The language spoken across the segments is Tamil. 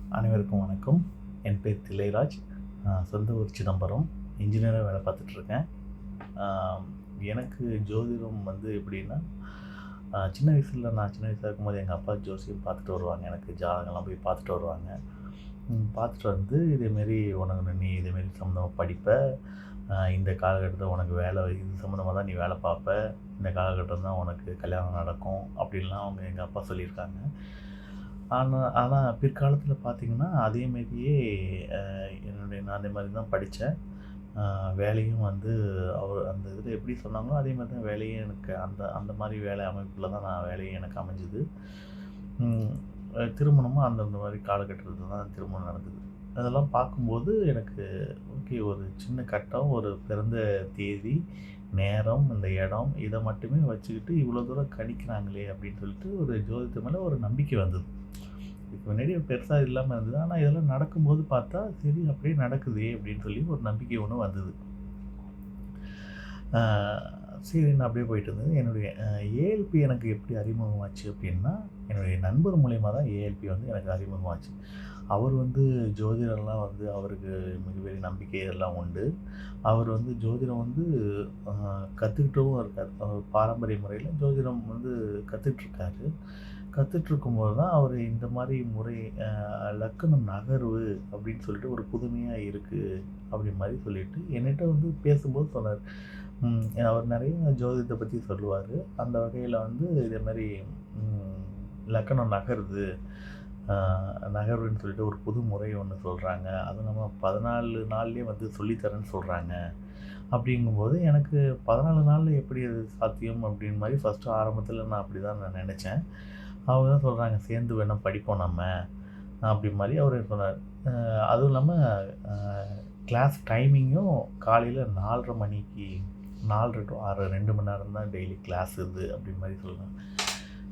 அனைவருக்கும் வணக்கம். என் பேர் தில்லைராஜ். சொந்த ஊர் சிதம்பரம். இன்ஜினியரா வேலை பார்த்துட்ருக்கேன். எனக்கு ஜோதிடம் எப்படின்னா, சின்ன வயசுல நான் சின்ன வயசா இருக்கும்போது எங்கள் அப்பா ஜோசியம் பார்த்துட்டு வருவாங்க. எனக்கு ஜாதகம்லாம் போய் பார்த்துட்டு வருவாங்க. பார்த்துட்டு வந்து இதேமாரி நீ இதேமாரி சம்மந்தமா படிப்ப. இந்த காலகட்டத்தில உனக்கு வேலை இது சம்மந்தமா தான் நீ வேலை பார்ப்ப. இந்த காலகட்டம் தான் உனக்கு கல்யாணம் நடக்கும். அப்படின்லாம் எங்கள் அப்பா சொல்லியிருக்காங்க. ஆனா பிற்காலத்தில பார்த்தீங்கன்னா, அதேமாரியே அ நான் அதே மாரி தான் படிச்சேன். வேலையும் அவர் அந்த இதில எப்படி சொன்னாங்களோ, அதே மாரி தான் வேலையும் எனக்கு அந்த அந்த மாரி வேலை அமைப்பில தான் வேலையும் எனக்கு அமைஞ்சது. ம் திருமணமும் அந்தந்த மாரி காலகட்டத்தில தான் திருமணம் நடந்தது. அதெல்லாம் பார்க்கும்போது எனக்கு ஓகே, ஒரு சின்ன கட்டம், ஒரு பிறந்த தேதி, நேரம், இந்த இடம் இத மட்டுமே வச்சுக்கிட்டு இவ்வளோ தூரம் கணிக்கிறாங்களே அப்படின்னு சொல்லிட்டு ஒரு ஜோதிடத்து மேல ஒரு நம்பிக்கை வந்தது. இதுக்கு முன்னாடி பெருசா இல்லாம இருந்தது. ஆனா இதெல்லாம் நடக்கும்போது பார்த்தா, சரி அப்படியே நடக்குதே அப்படின்னு சொல்லி ஒரு நம்பிக்கை ஒண்ணு வந்தது. ஆ சரின்னு அப்படியே போயிட்டு இருந்தது. என்னுடைய ஏஎல்பி எனக்கு எப்படி அறிமுகமாச்சு அப்படின்னா, என்னுடைய நண்பர் மூலியமா தான் ஏஎல்பி எனக்கு அறிமுகமாச்சு. அவர் ஜோதிடம்லாம் அவருக்கு மிகப்பெரிய நம்பிக்கை எல்லாம் உண்டு. அவர் ஜோதிடம் அ கத்துக்கிட்டும் இருக்காரு. அவர் பாரம்பரிய முறையில ஜோதிடம் கத்துட்ருக்காரு. கத்துட்ருக்கும்போது தான் அவர் இந்த மாரி முறை லக்கணம் நகர்வு அப்படின்னு சொல்லிட்டு ஒரு புதுமையா இருக்கு, அப்படி மாரி சொல்லிட்டு என்கிட்ட பேசும்போது சொன்னாரு. அவர் நெறைய ஜோதிடத்த பத்தி சொல்லுவாரு. அந்த வகையில இதே மாரி ம் லக்கணம் நகருது. அ நகர்வுன்னு சொல்லிட்டு ஒரு புது முறை ஒண்ணு சொல்றாங்க. அதுவும் நம்ம 14 நாள்லயே சொல்லி தரேன்னு சொல்றாங்க. அப்படிங்கும்போது எனக்கு 14 நாள்ல எப்படி அது சாத்தியம் அப்படின்னு மாரி ஃபர்ஸ்ட்டு ஆரம்பத்தில நான் அப்படிதான் நெனச்சேன். அவங்க தான் சொல்றாங்க, சேர்ந்து வேணா படிப்போம் நம்ம, அப்படி மாரி அவரு சொன்னாரு. அதுவும் இல்லாம அ கிளாஸ் டைமிங்கும் காலையில 4:30 மணிக்கு 4:30 டூ 6 2 மணி நேரம் தான் டெய்லி கிளாஸ் இது அப்படி மாரி சொல்றாங்க.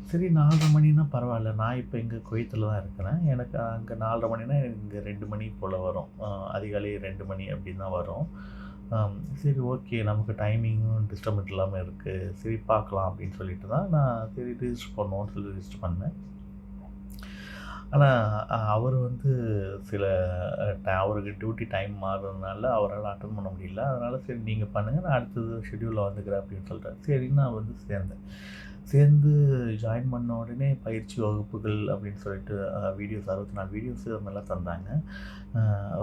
சரி, 4:30 மணின்னா பரவாயில்ல. நான் இப்ப இங்க குவைத்துல தான் இருக்கிறேன். எனக்கு அங்க 4:30 மணின்னா எனக்கு இங்க 2 மணி போல வரும். அதிகாலை 2 மணி அப்படின்னு தான் வரும். சரி, ஓகே, நமக்கு டைமிங்கும் டிஸ்டர்பன்ஸ் இல்லாம இருக்கு. சரி பார்க்கலாம் அப்படின்னு சொல்லிட்டு தான் நான் சரி ரிஜிஸ்டர் பண்ணுவோம்ன்னு சொல்லி ரிஜிஸ்டர் பண்ணேன். ஆனா அவரு சில அவருக்கு டியூட்டி டைம் மாறுறதுனால அவரால அட்டெண்ட் பண்ண முடியல. அதனால சரி நீங்க பண்ணுங்க, நான் அடுத்தது ஷெட்யூல்ல வந்துக்கிறேன் அப்படின்னு சொல்லிட்டாரு. சரின்னு நான் சேர்ந்தேன். சேர்ந்து ஜாயின் பண்ண உடனே பயிற்சி வகுப்புகள் அப்படின்னு சொல்லிட்டு வீடியோஸ் 64 வீடியோஸ் அது மாரிலாம் தந்தாங்க.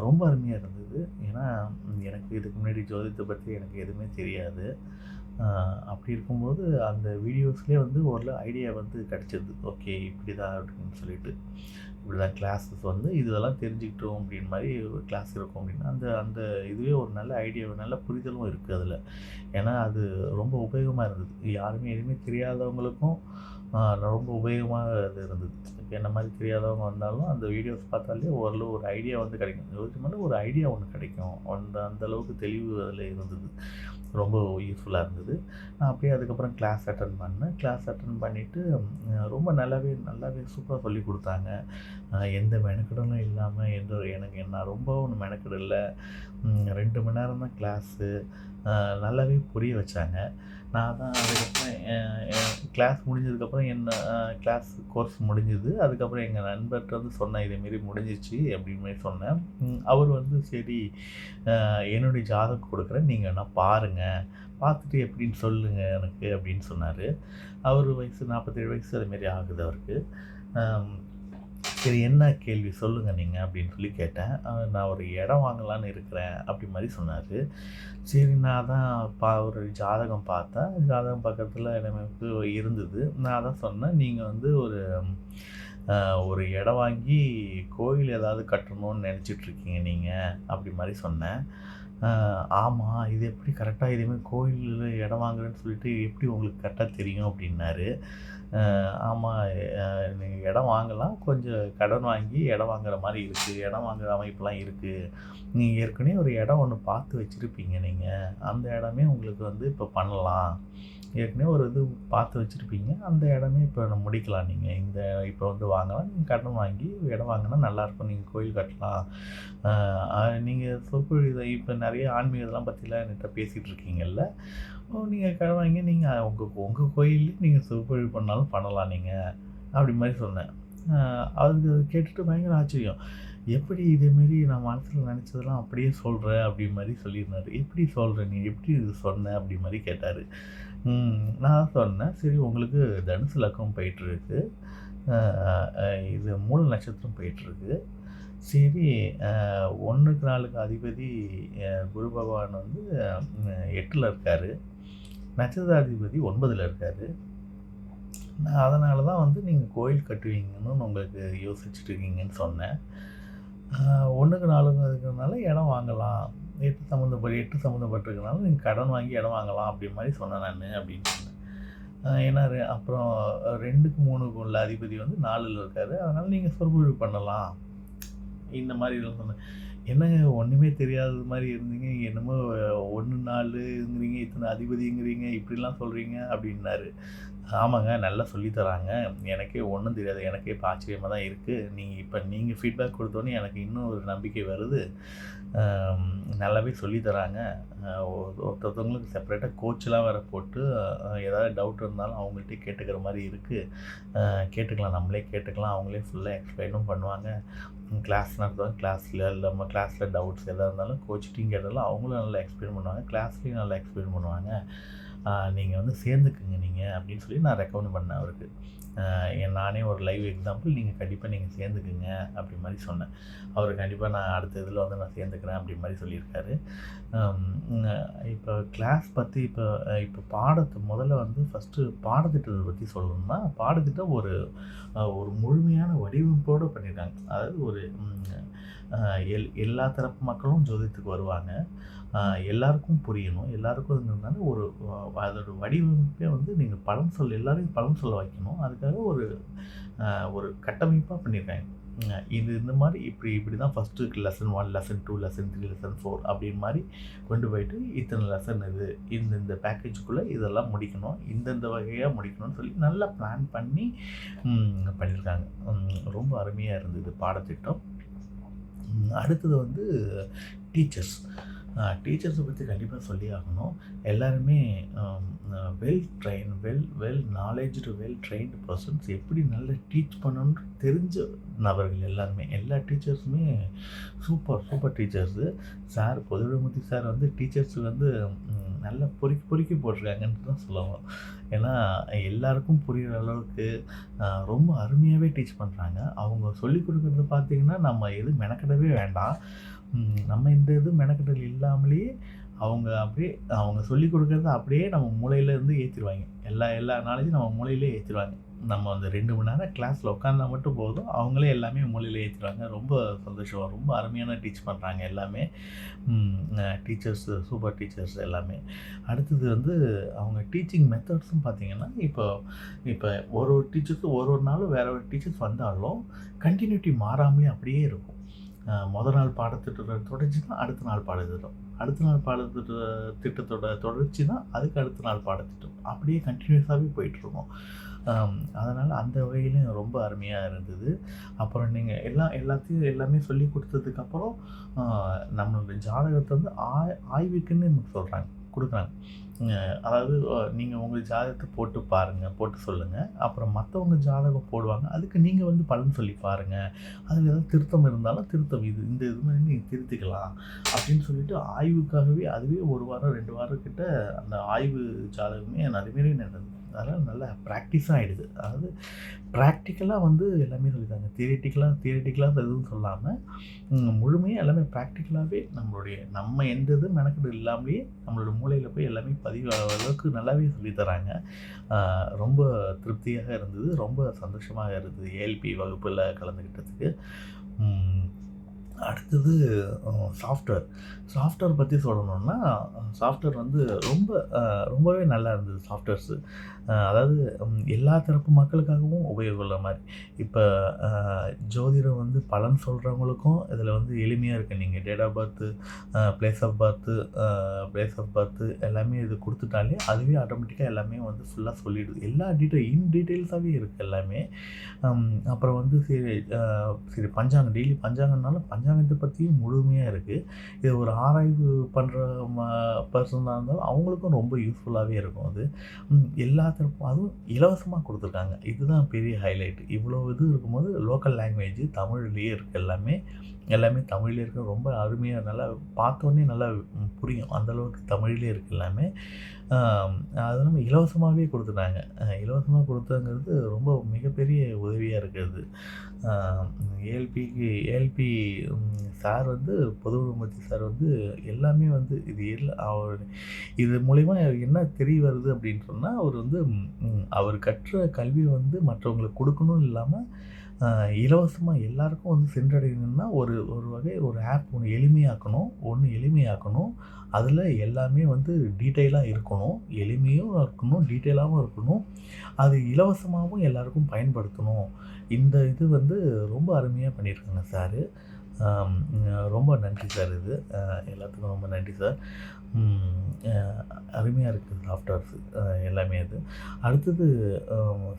ரொம்ப அருமையா இருந்தது. ஏன்னா எனக்கு இதுக்கு முன்னாடி ஜோதிடத்த பத்தி எனக்கு எதுவுமே தெரியாது. அப்படி இருக்கும்போது அந்த வீடியோஸ்லயே ஒரு ஐடியா கிடைச்சது. ஓகே, இப்படிதான் அப்படின்னு சொல்லிட்டு. இப்படிதான் கிளாஸஸ் இதெல்லாம் தெரிஞ்சுக்கிட்டோம் அப்படின்னு மாரி ஒரு கிளாஸ் இருக்கும் அப்படின்னா, அந்த அந்த இதுவே ஒரு நல்ல ஐடியா, நல்ல புரிதலும் இருக்கு அதுல. ஏன்னா அது ரொம்ப உபயோகமா இருந்தது. யாருமே எதுவுமே தெரியாதவங்களுக்கும் ரொம்ப உபயோகமா அது இருந்தது. இப்ப என்ன மாரி தெரியாதவங்க வந்தாலும் அந்த வீடியோஸ் பார்த்தாலே ஓரளவு ஒரு ஐடியா கிடைக்கும். யோசிச்சோம்னா ஒரு ஐடியா ஒண்ணு கிடைக்கும். அந்த அந்த அளவுக்கு தெளிவு அதுல இருந்தது. ரொம்ப யூஸ்ஃபுல்லா இருந்தது. நான் அப்படியே அதுக்கப்புறம் கிளாஸ் அட்டெண்ட் பண்ணேன். கிளாஸ் அட்டெண்ட் பண்ணிட்டு ரொம்ப நல்லாவே நல்லாவே சூப்பரா சொல்லிக் குடுத்தாங்க. எந்த மெனக்கெடலும் இல்லாம நான் ரொம்ப ஒண்ணும் மெனக்கெடல. 2 மணி நேரம் தான் கிளாஸு. நல்லாவே புரிய வச்சாங்க. நான் தான் அதுக்கப்புறம் எ எ கிளாஸ் முடிஞ்சதுக்கப்புறம் கிளாஸ் கோர்ஸ் முடிஞ்சது. அதுக்கப்புறம் எங்க நண்பர்ட்ட சொன்னேன், "இதேமாரி முடிஞ்சிருச்சு" அப்படின்னு மாரி சொன்னேன். அவரு சரி, என்னுடைய ஜாதகம் குடுக்குறேன். நீங்க வேணா பாருங்க. பார்த்துட்டு எப்படின்னு சொல்லுங்க எனக்கு அப்படின்னு சொன்னாரு. அவரு வயசு 47 வயசு அதுமாரி ஆகுது அவருக்கு. அம் சரி, என்ன கேள்வி சொல்லுங்க நீங்க அப்படின்னு சொல்லி கேட்டேன். நான் ஒரு இடம் வாங்கலான்னு இருக்கிறேன் அப்படி மாரி சொன்னாரு. சரி, நான் அதான் ஒரு ஜாதகம் பார்த்தேன். ஜாதகம் பக்கத்துல எனக்கு இருந்தது. நான் அதான் சொன்னேன், நீங்க ஒரு அ ஒரு இடம் வாங்கி கோயில் ஏதாவது கட்டணும்னு நெனச்சிட்டு இருக்கீங்க நீங்க, அப்படி மாரி சொன்னேன். அ ஆமா, இது எப்படி கரெக்ட்டா இதேமாரி கோயில்ல இடம் வாங்குறேன்னு சொல்லிட்டு எப்படி உங்களுக்கு கரெக்ட்டா தெரியும் அப்படின்னாரு. ஆமா, நீங்க இடம் வாங்கலாம். கொஞ்சம் கடன் வாங்கி இடம் வாங்குற மாரி இருக்கு. இடம் வாங்குற அமைப்புலாம் இருக்கு. நீங்க ஏற்கனவே ஒரு இடம் ஒண்ணு பார்த்து வச்சிருப்பீங்க நீங்க. அந்த இடமே உங்களுக்கு இப்ப பண்ணலாம். ஏற்கனவே ஒரு இது பார்த்து வச்சிருப்பீங்க. அந்த இடமே இப்ப முடிக்கலாம் நீங்க. இப்ப வாங்கலாம். நீங்க கடன் வாங்கி இடம் வாங்குனா நல்லாயிருக்கும். நீங்க கோயில் கட்டலாம். அ அ நீங்க சொற்பொழிவு இப்ப நெறைய ஆன்மீக இதெல்லாம் பத்திலாம் என்கிட்ட பேசிட்டு இருக்கீங்கல்ல. நீங்க கடன் வாங்கி நீங்க உங்க உங்க கோயில்லயே நீங்க சொற்பொழிவு பண்ணாலும் பண்ணலாம் நீங்க. அப்படி மாரி சொன்னேன். அவருக்கு அது கேட்டுட்டு பயங்கர ஆச்சரியம். "எப்படி இதேமாரி நான் மனசுல நெனச்சதெல்லாம் அப்படியே சொல்ற?" அப்படி மாரி சொல்லியிருந்தாரு. "எப்படி சொல்ற நீ? எப்படி இது சொன்ன?" அப்படி மாரி கேட்டாரு. நான் சொன்னேன், "சரி உங்களுக்கு தனுசு லக்னம் போயிட்டுருக்கு. அ அ இது மூல நட்சத்திரம் போயிட்டுருக்கு. சரி 1க்கு 4க்கு அதிபதி குரு பகவான் வந்து 8ல இருக்காரு. நட்சத்திராதிபதி 9ல இருக்காரு. நான் அதனால தான் வந்து நீங்க கோயில் கட்டுவீங்கன்னு உங்களுக்கு யோசிச்சுட்டு இருக்கீங்கன்னு சொன்னேன். 1க்கு 4க்கு இருக்கிறதுனால இடம் வாங்கலாம். 8 சம்மந்தப்பட்டிருக்கனால நீங்க கடன் வாங்கி இடம் வாங்கலாம் அப்படி மாரி சொன்னேன் நானு அப்படின்னு சொன்னேன். ஏன்னா அப்புறம் 2க்கு 3க்கு உள்ள அதிபதி வந்து 4ல இருக்காரு. அதனால நீங்க சொற்பொழிவு பண்ணலாம். இந்த மாரி இதெல்லாம் சொன்னேன். என்னங்க ஒண்ணுமே தெரியாதது மாரி இருந்தீங்க. என்னமோ 1, 4ங்கிறீங்க, இத்தனை அதிபதிங்கிறீங்க, இப்படிலாம் சொல்றீங்க அப்படின்னாரு. ஆமாங்க. நல்லா சொல்லி தராங்க. எனக்கே ஒண்ணும் தெரியாது. எனக்கே இப்ப ஆச்சரியமா தான் இருக்கு. நீங்க ஃபீட்பேக் குடுத்தோனே எனக்கு இன்னும் ஒரு நம்பிக்கை வருது. அம் நல்லாவே சொல்லி தராங்க. ஒருத்தவங்களுக்கு செப்பரேட்டா கோச்லாம் வேற போட்டு, ஏதாவது டவுட் இருந்தாலும் அவங்கள்ட்டயே கேட்டுக்கிற மாரி இருக்கு. கேட்டுக்கலாம். நம்மளே கேட்டுக்கலாம். அவங்களே ஃபுல்லா எக்ஸ்ப்ளைனும் பண்ணுவாங்க. கிளாஸ் நடத்துவாங்க. நம்ம கிளாஸ்ல டவுட்ஸ் எதா இருந்தாலும் கோச்கிட்டயும் கேட்டாலும் அவங்களும் நல்லா எக்ஸ்ப்ளைன் பண்ணுவாங்க. கிளாஸ்லயும் நல்லா எக்ஸ்ப்ளைன் பண்ணுவாங்க. நீங்க வந்து சேர்ந்துக்குங்க நீங்க அப்படின்னு சொல்லி நான் ரெக்கமெண்ட் பண்ணேன் அவருக்கு. நானே ஒரு லைவ் எக்ஸாம்பிள் நீங்க சேர்ந்துக்குங்க அப்படி மாரி சொன்னேன். அவரு கண்டிப்பா நான் அடுத்த இதில வந்து நான் சேர்ந்துக்கிறேன் அப்படி மாரி சொல்லியிருக்காரு. அம் அ இப்போ கிளாஸ் பத்தி இப்போ முதல்ல வந்து ஃபஸ்ட்டு பாடத்திட்டத்த பத்தி சொல்லணும்னா, பாடத்திட்டம் ஒரு முழுமையான வடிவமைப்போட பண்ணியிருக்காங்க. அதாவது ஒரு அ எல்லா தரப்பு மக்களும் ஜோதிடத்துக்கு வருவாங்க. எல்லாருக்கும் புரியணும். எல்லாருக்கும் இருந்ததுனால அதோட வடிவமைப்பே வந்து நீங்க எல்லாரையும் பலன் சொல்ல வைக்கணும். அதுக்காக ஒரு கட்டமைப்பா பண்ணியிருக்காங்க. இது இந்த மாரி இப்படி தான் first lesson 1, lesson 2, lesson 3, lesson 4 அப்படின்னு மாரி கொண்டு போயிட்டு இத்தனை லெசன் இது. இந்த பேக்கேஜுக்குள்ள இதெல்லாம் முடிக்கணும். இந்தந்த வகையா முடிக்கணும்னு சொல்லி நல்லா பிளான் பண்ணி பண்ணியிருக்காங்க. ரொம்ப அருமையா இருந்தது பாடத்திட்டம். அடுத்தது வந்து டீச்சர்ஸ். டீச்சர்ஸை பற்றி கண்டிப்பாக சொல்லியே ஆகணும். எல்லாருமே well train well knowledged well trained persons எப்படி நல்லா டீச் பண்ணணும்னு தெரிஞ்ச நபர்கள் எல்லாருமே. எல்லா டீச்சர்ஸுமே சூப்பர் டீச்சர்ஸு. பொதுவுடைமூர்த்தி சார் வந்து டீச்சர்ஸுக்கு வந்து நல்லா பொறுக்கி போட்டிருக்காங்கன்னு தான் சொல்லணும். ஏன்னா எல்லாருக்கும் புரிகிற அளவுக்கு ரொம்ப அருமையாகவே டீச் பண்ணுறாங்க. அவங்க சொல்லிக் கொடுக்குறது பார்த்தீங்கன்னா, நம்ம எதுவும் மெனக்கெடவே வேண்டாம். நம்ம இந்த இது மெனக்கெடல் இல்லாமலேயே அவங்க சொல்லிக் கொடுக்கறத அப்படியே நம்ம மூளையில இருந்து ஏத்திருவாங்க. எல்லா நாலேஜும் நம்ம மூளையிலே ஏத்திருவாங்க. நம்ம அந்த 2 மணி நேரம் கிளாஸ்ல உட்காந்தா மட்டும் போதும். அவங்களே எல்லாமே மூளையில ஏத்திருவாங்க. ரொம்ப சந்தோஷம். ரொம்ப அருமையான டீச் பண்றாங்க எல்லாமே. டீச்சர்ஸ் சூப்பர் டீச்சர்ஸ் எல்லாமே. அடுத்தது வந்து அவங்க டீச்சிங் மெத்தட்ஸும் பார்த்தீங்கன்னா, இப்போ இப்போ ஒரு டீச்சர்ஸும் ஒரு நாளும் வேற ஒரு டீச்சர்ஸ் வந்தாலும் கன்டினியூட்டி மாறாமலே அப்படியே இருக்கும். மொத நாள் பாடத்திட்டத்தோட தொடர்ச்சி தான் அடுத்த நாள் பாடத்திட்டம். அடுத்த நாள் திட்டத்தோட தொடர்ச்சி தான் அதுக்கு அடுத்த நாள் பாடத்திட்டம். அப்படியே கன்டினியூஸாவே போயிட்டுருக்கும். அதனால அந்த வகையிலும் ரொம்ப அருமையா இருந்தது. அப்புறம் நீங்க எல்லாமே சொல்லிக் குடுத்ததுக்கப்புறம், நம்மளோட ஜாதகத்த வந்து ஆய்வுக்குன்னு நமக்கு குடுக்குறாங்க. அதாவது நீங்க உங்க ஜாதகத்த போட்டு சொல்லுங்க. அப்புறம் மத்தவங்க ஜாதகம் போடுவாங்க. அதுக்கு நீங்க வந்து பலன் சொல்லி பாருங்க. அதில ஏதாவது திருத்தம் இருந்தாலும் இந்த இது மாரி நீங்க திருத்திக்கலாம். அப்படின்னு சொல்லிட்டு ஆய்வுக்காகவே அதுவே 1 வாரம், 2 வாரம் கிட்ட அந்த ஆய்வு ஜாதகமே நெறைய நடந்தது. அதனால நல்லா பிராக்டிஸும் ஆயிடுது. அதாவது பிராக்டிக்கலா வந்து எல்லாமே சொல்லித்தாங்க. தியரிட்டிக்கலா எதுவும் சொல்லாம, முழுமையா எல்லாமே பிராக்டிக்கலாவே நம்ம எந்த இதுவும் மெனக்கெடு இல்லாமலேயே நம்மளோட மூளையில போய் எல்லாமே பதிவாகிற அளவுக்கு நல்லாவே சொல்லி தராங்க. ரொம்ப திருப்தியாக இருந்தது. ரொம்ப சந்தோஷமாக இருந்தது ஏஎல்பி வகுப்புல கலந்துக்கிட்டதுக்கு. ம். அடுத்தது சாஃப்ட்வேர். சாஃப்ட்வேர் பத்தி சொல்லணும்னா, சாஃப்ட்வேர் வந்து ரொம்பவே நல்லா இருந்தது சாஃப்ட்வேர்ஸு. அதாவது எல்லா தரப்பு மக்களுக்காகவும் உபயோகமுள்ள மாரி. இப்ப அ ஜோதிடம் வந்து பலன் சொல்றவங்களுக்கும் இதில வந்து எளிமையா இருக்கு. நீங்க date of birth, place of birth எல்லாமே இது குடுத்துட்டாலே, அதுவே ஆட்டோமேட்டிக்கா எல்லாமே வந்து ஃபுல்லா சொல்லிடுது. எல்லா டீட்டெயில்ஸாவே இருக்கு எல்லாமே. அப்புறம் வந்து சரி பஞ்சாங்கம் டெய்லி பஞ்சாங்கம்னாலும் பஞ்சாங்க இதை பற்றியும் முழுமையாக இருக்குது. இது ஒரு ஆராய்வு பண்ணுற பர்சனாக இருந்தாலும் அவங்களுக்கும் ரொம்ப யூஸ்ஃபுல்லாகவே இருக்கும் அது. எல்லாத்துக்கும் அதுவும் இலவசமாக கொடுத்துருக்காங்க. இதுதான் பெரிய ஹைலைட். இவ்வளோ இது இருக்கும்போது லோக்கல் லாங்குவேஜ் தமிழ்லேயே இருக்குது எல்லாமே. எல்லாமே தமிழ்லேயே இருக்குது. ரொம்ப அருமையாக நல்லா பார்த்தோன்னே நல்லா புரியும். அந்தளவுக்கு தமிழ்லேயே இருக்குது எல்லாமே. அது இல்லாமல் இலவசமாகவே கொடுத்துட்டாங்க. இலவசமாக கொடுத்தங்கிறது ரொம்ப மிகப்பெரிய உதவியாக இருக்குது. ஏஎல்பி சார் வந்து பொதுவுடைமைத்தி சார் வந்து எல்லாமே வந்து இது மூலிமா என்ன தெரிய வருது அப்படின்னு சொன்னால், அவர் வந்து அவர் கற்ற கல்வியை வந்து மற்றவங்களுக்கு கொடுக்கணும் இல்லாமல் இலவசமாக எல்லாருக்கும் வந்து சென்றடையணும்னா ஒரு ஒரு வகை ஒரு ஆப் எளிமையாக்கணும். அதில் எல்லாமே வந்து டீட்டெயிலாக இருக்கணும். எளிமையும் இருக்கணும், டீட்டெயிலாகவும் இருக்கணும். அது இலவசமாகவும் எல்லாருக்கும் பயன்படுத்தணும். இந்த இது வந்து ரொம்ப அருமையாக பண்ணியிருக்காங்க சாரு. ரொம்ப நன்றி சார் இது. எல்லாத்துக்கும் ரொம்ப நன்றி சார். அருமையாக இருக்குது சாஃப்ட்வேர்ஸு எல்லாமே அது. அடுத்தது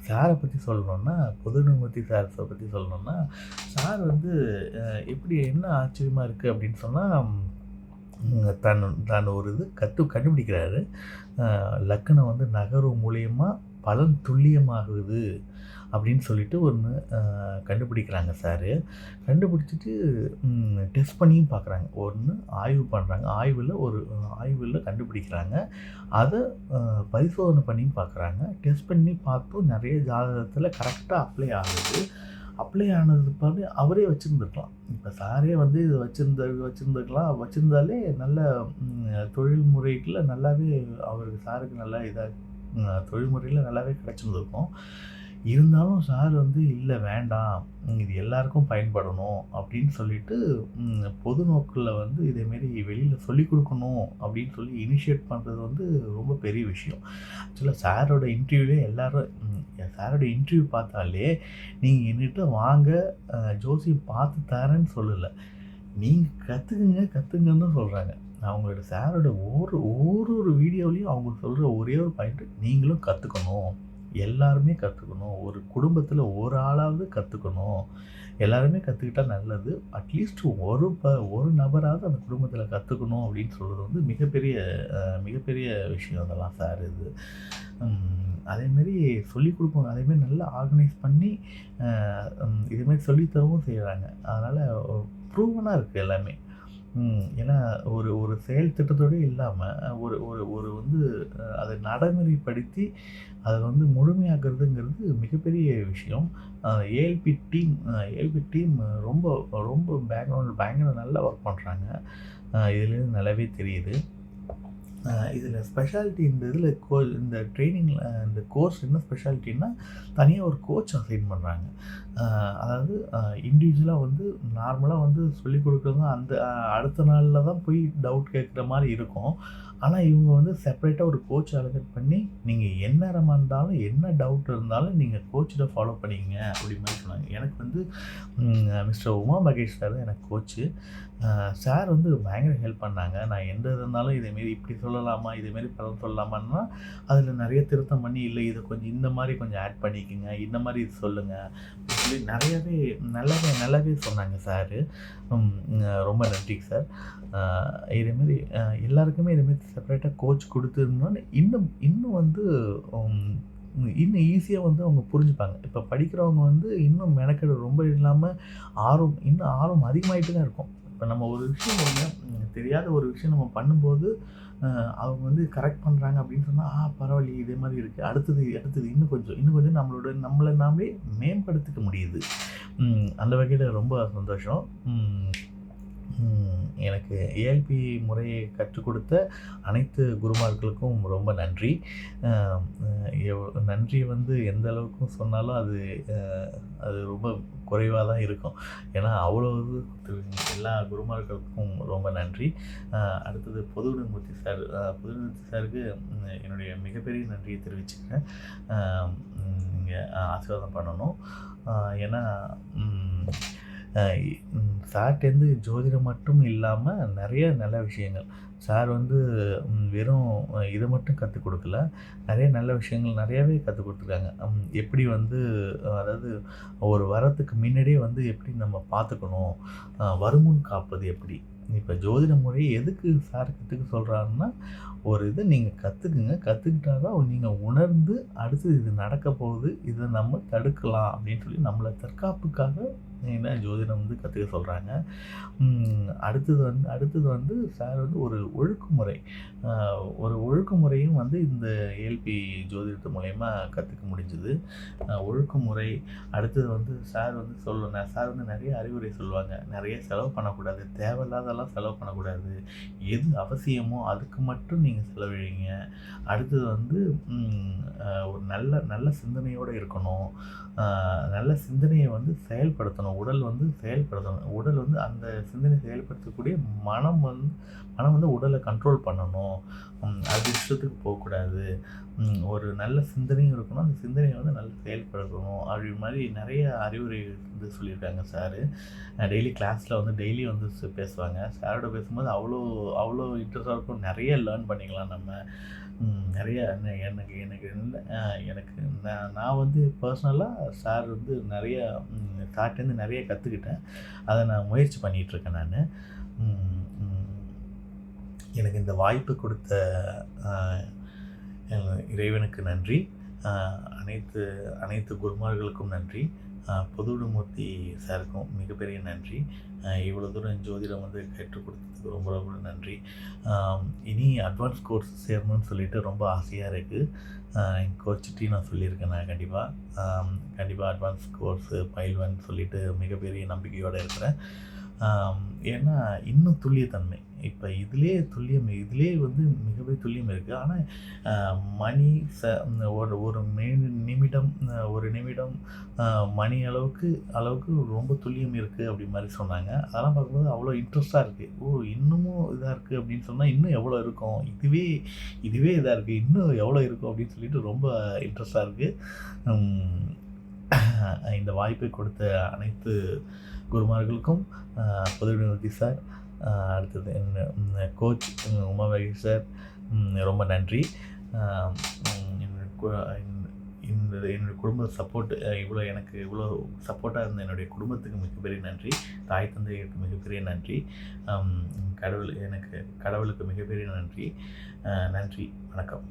சாரை பற்றி சொல்லணுன்னா, பொதுநிமூர்த்தி சார்ஸை பற்றி சொல்லணுன்னா, சார் வந்து எப்படி என்ன ஆச்சரியமாக இருக்குது அப்படின்னு சொன்னால், தான் ஒரு இது கண்டுபிடிக்கிறாரு. லக்கணம் வந்து நகர்வு மூலியமா பலன் துல்லியமாகுது அப்படின்னு சொல்லிட்டு ஒன்று கண்டுபிடிக்கிறாங்க சாரு. கண்டுபிடிச்சிட்டு டெஸ்ட் பண்ணியும் பார்க்குறாங்க. ஒன்று ஆய்வு பண்ணுறாங்க. ஆய்வில் கண்டுபிடிக்கிறாங்க. அதை பரிசோதனை பண்ணியும் பார்க்குறாங்க. டெஸ்ட் பண்ணி பார்த்தும் நிறைய ஜாதகத்தில் கரெக்டாக அப்ளை ஆனது பாரு அவரே வச்சுருந்துருக்கலாம். இப்போ சாரே வந்து இது வச்சுருந்தாலே நல்ல தொழில் முறையில் நல்லாவே சாருக்கு நல்லா தொழில் முறையில் நல்லாவே கிடச்சிருந்துருக்கும். இருந்தாலும் சார் வந்து இல்லை வேண்டாம், இது எல்லாருக்கும் பயன்படணும் அப்படின்னு சொல்லிட்டு பொது நோக்கில் வந்து இதேமாரி வெளியில் சொல்லிக் கொடுக்கணும் அப்படின்னு சொல்லி இனிஷியேட் பண்ணுறது வந்து ரொம்ப பெரிய விஷயம். ஆக்சுவலாக சாரோட இன்டர்வியூ பார்த்தாலே நீங்கள் என்கிட்ட வாங்க ஜோசியம் பார்த்து தரேன்னு சொல்லலை, நீங்கள் கற்றுக்குங்கன்னு தான் சொல்கிறாங்க. அவங்களோட சாரோட ஒரு வீடியோலையும் அவங்க சொல்கிற ஒரே ஒரு பாயிண்ட்டு, நீங்களும் கற்றுக்கணும், எல்லாருமே கற்றுக்கணும், ஒரு குடும்பத்தில் ஒரு ஆளாவது கற்றுக்கணும், எல்லாருமே கற்றுக்கிட்டா நல்லது, அட்லீஸ்ட் ஒரு நபராவது அந்த குடும்பத்தில் கற்றுக்கணும் அப்படின்னு சொல்கிறது வந்து மிகப்பெரிய விஷயம் அதெல்லாம் சார் இது. அதேமாரி சொல்லிக் கொடுக்கணும், அதேமாரி நல்லா ஆர்கனைஸ் பண்ணி இதுமாரி சொல்லித்தரவும் செய்கிறாங்க. அதனால் ப்ரூவனாக இருக்குது எல்லாமே. ஏன்னா ஒரு செயல் திட்டத்தோடு இல்லாமல் ஒரு வந்து அதை நடைமுறைப்படுத்தி அதை வந்து முழுமையாக்குறதுங்கிறது மிகப்பெரிய விஷயம். ஏஎல்பி டீம் ரொம்ப ரொம்ப பயங்கர நல்லா ஒர்க் பண்ணுறாங்க. இதுலேருந்து நல்லாவே தெரியுது. இதில் ஸ்பெஷாலிட்டி இந்த ட்ரெயினிங்கில் இந்த கோர்ஸ் என்ன ஸ்பெஷாலிட்டின்னா, தனியாக ஒரு கோச் அசைன் பண்ணுறாங்க. அதாவது இண்டிவிஜுவலாக வந்து நார்மலாக வந்து சொல்லிக் கொடுக்குறவங்க அந்த அடுத்த நாளில் தான் போய் டவுட் கேட்குற மாதிரி இருக்கும். ஆனால் இவங்க வந்து செப்பரேட்டாக ஒரு கோச் அலோகேட் பண்ணி, நீங்கள் எந்நேரமாக இருந்தாலும் என்ன டவுட் இருந்தாலும் நீங்கள் கோச்சில் ஃபாலோ பண்ணிக்கங்க அப்படி மாதிரி சொன்னாங்க. எனக்கு வந்து மிஸ்டர் உமா மகேஷ் சார் தான் எனக்கு கோச்சு. சார் வந்து பயங்கர ஹெல்ப் பண்ணாங்க. நான் எந்த இருந்தாலும் இதேமாரி இப்படி சொல்லலாமா, இதேமாரி பலன் சொல்லலாமான்னா அதில் நிறைய திருத்தம் பண்ணி, இல்லை இதை கொஞ்சம் இந்த மாதிரி கொஞ்சம் ஆட் பண்ணிக்கோங்க, இந்த மாதிரி இது சொல்லுங்கள் சொல்லி நல்லாவே சொன்னாங்க சாரு. ரொம்ப நன்றிங்க சார். இதேமாரி எல்லாருக்குமே இதேமாரி செப்பரேட்டாக கோச் கொடுத்துருந்தோன்னு இன்னும் வந்து இன்னும் ஈஸியாக வந்து அவங்க புரிஞ்சுப்பாங்க. இப்போ படிக்கிறவங்க வந்து இன்னும் மெனக்கெடு ரொம்ப இல்லாமல் ஆர்வம் அதிகமாகிட்டு தான் இருக்கும். இப்போ நம்ம ஒரு விஷயம் தெரியாத ஒரு விஷயம் நம்ம பண்ணும்போது அவங்க வந்து கரெக்ட் பண்ணுறாங்க அப்படின்னு சொன்னால், பரவாயில்லையே இதே மாதிரி இருக்குது, அடுத்தது இன்னும் கொஞ்சம் நம்மளை நாமே மேம்படுத்திக்க முடியுது. அந்த வகையில் ரொம்ப சந்தோஷம். எனக்கு ஏஎல்பி முறையை கற்றுக் கொடுத்த அனைத்து குருமார்களுக்கும் ரொம்ப நன்றி. நன்றி வந்து எந்த அளவுக்கு சொன்னாலும் அது ரொம்ப குறைவாக தான் இருக்கும். ஏன்னா அவ்வளோ இது எல்லா குருமார்களுக்கும் ரொம்ப நன்றி. அடுத்தது பொதுநிமூர்த்தி சாருக்கு என்னுடைய மிகப்பெரிய நன்றியை தெரிவிச்சுக்கிறேன். நீங்கள் ஆசீர்வாதம் பண்ணணும். ஏன்னா சார்ட்டேருந்து ஜோதிடம் மட்டும் இல்லாமல் நிறைய நல்ல விஷயங்கள் சார் வந்து வெறும் இத மட்டும் கத்துக் குடுக்கல. நெறைய நல்ல விஷயங்கள் நெறையாவே கத்துக் குடுத்துருக்காங்க. எப்படி வந்து அதாவது ஒரு வரத்துக்கு முன்னாடியே வந்து எப்படி நம்ம பார்த்துக்கணும், வருமுன் காப்பது எப்படி? இப்ப ஜோதிட முறை எதுக்கு சார் கத்துக்க சொல்றாருன்னா, ஒரு இத நீங்க கத்துக்குங்க. கத்துக்கிட்டா தான் நீங்க உணர்ந்து, அடுத்தது இது நடக்கப் போகுது. இத நம்ம தடுக்கலாம் அப்படின்னு சொல்லி நம்மள தற்காப்புக்காக மெயினா ஜோதிடம் வந்து கத்துக்க சொல்றாங்க. அடுத்தது வந்து சார் வந்து ஒரு ஒழுக்குமுறை. அ ஒரு ஒழுக்குமுறையும் வந்து இந்த ஏஎல்பி ஜோதிடத்து மூலியமா கத்துக்க முடிஞ்சது. ஒழுக்குமுறை, அடுத்தது வந்து சார் வந்து நெறைய அறிவுரை சொல்லுவாங்க. நெறைய செலவு பண்ணக்கூடாது. தேவையில்லாதெல்லாம் செலவு பண்ணக்கூடாது. எது அவசியமோ அதுக்கு மட்டும் நீங்க செலவழிங்க. அடுத்தது வந்து ம் ஒரு நல்ல நல்ல சிந்தனையோட இருக்கணும். அ நல்ல சிந்தனைய வந்து செயல்படுத்தணும். உடல் வந்து செயல்படுத்தணும். உடல் வந்து அந்த சிந்தனை செயல்படுத்தக்கூடிய மனம் வந்து உடல கண்ட்ரோல் பண்ணணும். அது இஷ்டத்துக்கு போக்கூடாது. ஒரு நல்ல சிந்தனையும் இருக்கணும். அந்த சிந்தனைய வந்து நல்லா செயல்படுத்தணும். அப்படி மாரி நெறைய அறிவுரை வந்து சொல்லியிருக்காங்க சாரு. டெய்லி கிளாஸ்ல வந்து டெய்லி வந்து பேசுவாங்க. சாரோட பேசும்போது அவ்வளோ அவ்வளோ இன்ட்ரெஸ்ட்டா இருக்கும். நெறைய லேர்ன் பண்ணிக்கலாம் நம்ம. நெறைய எனக்கு எனக்கு இல்ல எனக்கு நான் வந்து பர்சனலா சார் வந்து நெறைய சார்ட்டேருந்து நெறைய கத்துக்கிட்டேன். அத நான் முயற்சி பண்ணிட்டுருக்கேன் நானு. ம், ம். எனக்கு இந்த வாய்ப்பு குடுத்த அ இறைவனுக்கு நன்றி. அ அனைத்து அனைத்து குருமார்களுக்கும் நன்றி. பொதுவுடமூர்த்தி சாருக்கும் மிகப்பெரிய நன்றி. இவ்வளோ தூரம் ஜோதிடம் வந்து கற்றுக் கொடுத்ததுக்கு ரொம்ப ரொம்ப நன்றி. இனி அட்வான்ஸ் கோர்ஸ் சேரணும்னு சொல்லிட்டு ரொம்ப ஆசையா இருக்கு. என் கோச்கிட்டயும் நான் சொல்லியிருக்கேன் நான் கண்டிப்பா. கண்டிப்பா அட்வான்ஸ் கோர்ஸு பயில்வேன்னு சொல்லிட்டு மிகப்பெரிய நம்பிக்கையோட இருக்கிறேன். ஏன்னா இன்னும் துல்லியத்தன்மை. இப்ப இதிலேயே வந்து மிகப்பெரிய துல்லியம் இருக்கு. ஆனா அ மணி ஒரு ஒரு நிமிடம் ஒரு நிமிடம் அ மணி அளவுக்கு ரொம்ப துல்லியம் இருக்கு அப்படி மாரி சொன்னாங்க. அதெல்லாம் பார்க்கும்போது அவ்வளோ இன்ட்ரெஸ்ட்டா இருக்கு. இன்னமும் இதா இருக்கு அப்படின்னு சொன்னா, இன்னும் எவ்வளோ இருக்கும்? இதுவே இதா இருக்கு. இன்னும் எவ்வளோ இருக்கும் அப்படின்னு சொல்லிட்டு ரொம்ப இன்ட்ரெஸ்ட்டா இருக்கு. ம். இந்த வாய்ப்பை கொடுத்த அனைத்து குருமார்களுக்கும், பொதுவுடைமை சார், அடுத்தது கோச் உமா மகேஷ் சார், ரொம்ப நன்றி. அ ம் என்னோட கு என்னுடைய குடும்ப சப்போர்ட் இவ்வளோ சப்போர்ட்டா இருந்த என்னுடைய குடும்பத்துக்கு மிகப்பெரிய நன்றி. தாய் தந்தையருக்கு மிகப்பெரிய நன்றி. அம் கடவுளுக்கு மிகப்பெரிய நன்றி. நன்றி. வணக்கம்.